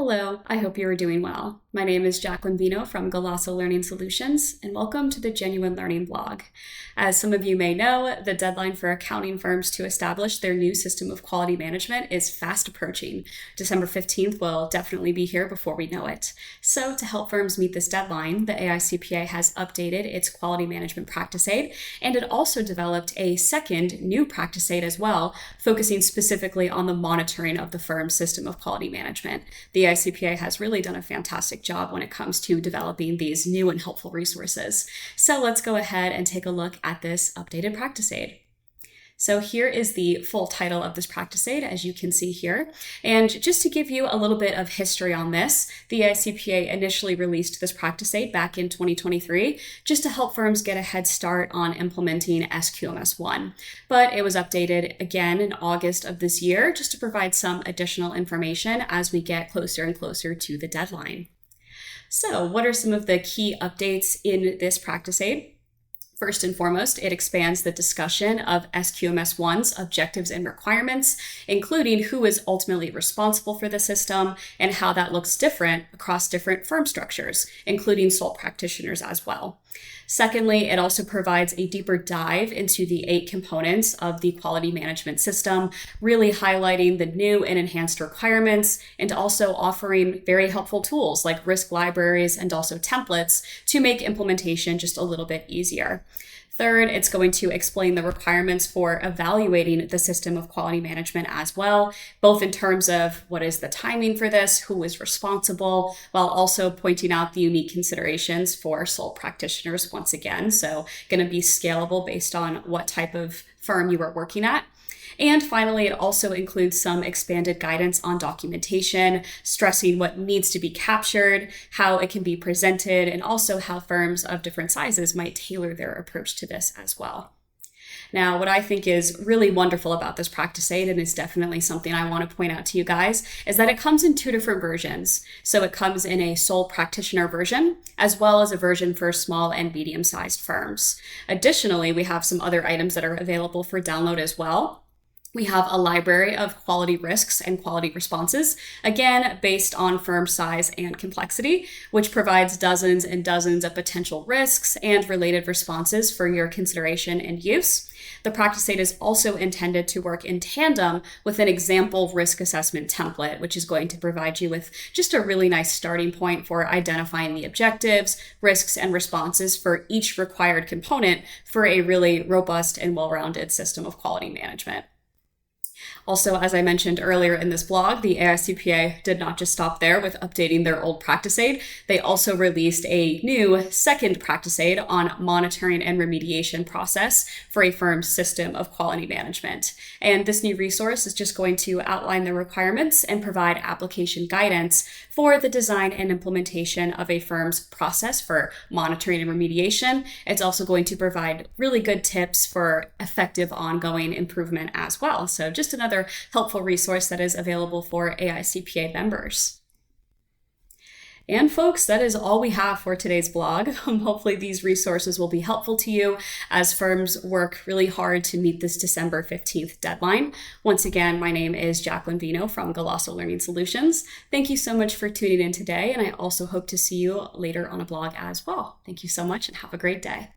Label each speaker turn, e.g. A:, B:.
A: Hello, I hope you are doing well. My name is Jacqueline Vino from Galasso Learning Solutions, and welcome to the Genuine Learning blog. As some of you may know, the deadline for accounting firms to establish their new system of quality management is fast approaching. December 15th will definitely be here before we know it. So to help firms meet this deadline, the AICPA has updated its quality management practice aid, and it also developed a second new practice aid as well, focusing specifically on the monitoring of the firm's system of quality management. The AICPA has really done a fantastic job when it comes to developing these new and helpful resources. So let's go ahead and take a look at this updated practice aid. So here is the full title of this practice aid, as you can see here. And just to give you a little bit of history on this, the AICPA initially released this practice aid back in 2023, just to help firms get a head start on implementing SQMS 1. But it was updated again in August of this year, just to provide some additional information as we get closer and closer to the deadline. So what are some of the key updates in this practice aid? First and foremost, it expands the discussion of SQMS 1's objectives and requirements, including who is ultimately responsible for the system and how that looks different across different firm structures, including sole practitioners as well. Secondly, it also provides a deeper dive into the 8 components of the quality management system, really highlighting the new and enhanced requirements and also offering very helpful tools like risk libraries and also templates to make implementation just a little bit easier. Third, it's going to explain the requirements for evaluating the system of quality management as well, both in terms of what is the timing for this, who is responsible, while also pointing out the unique considerations for sole practitioners once again. So going to be scalable based on what type of firm you are working at. And finally, it also includes some expanded guidance on documentation, stressing what needs to be captured, how it can be presented, and also how firms of different sizes might tailor their approach to this as well. Now, what I think is really wonderful about this practice aid, and is definitely something I want to point out to you guys, is that it comes in 2 different versions. So it comes in a sole practitioner version, as well as a version for small and medium-sized firms. Additionally, we have some other items that are available for download as well. We have a library of quality risks and quality responses, again, based on firm size and complexity, which provides dozens and dozens of potential risks and related responses for your consideration and use. The practice aid is also intended to work in tandem with an example risk assessment template, which is going to provide you with just a really nice starting point for identifying the objectives, risks, and responses for each required component for a really robust and well-rounded system of quality management. Also, as I mentioned earlier in this blog, the AICPA did not just stop there with updating their old practice aid. They also released a new second practice aid on monitoring and remediation process for a firm's system of quality management. And this new resource is just going to outline the requirements and provide application guidance for the design and implementation of a firm's process for monitoring and remediation. It's also going to provide really good tips for effective ongoing improvement as well. So just another helpful resource that is available for AICPA members. And folks, that is all we have for today's blog. Hopefully these resources will be helpful to you as firms work really hard to meet this December 15th deadline. Once again, my name is Jacqueline Vino from Galasso Learning Solutions. Thank you so much for tuning in today, and I also hope to see you later on a blog as well. Thank you so much and have a great day.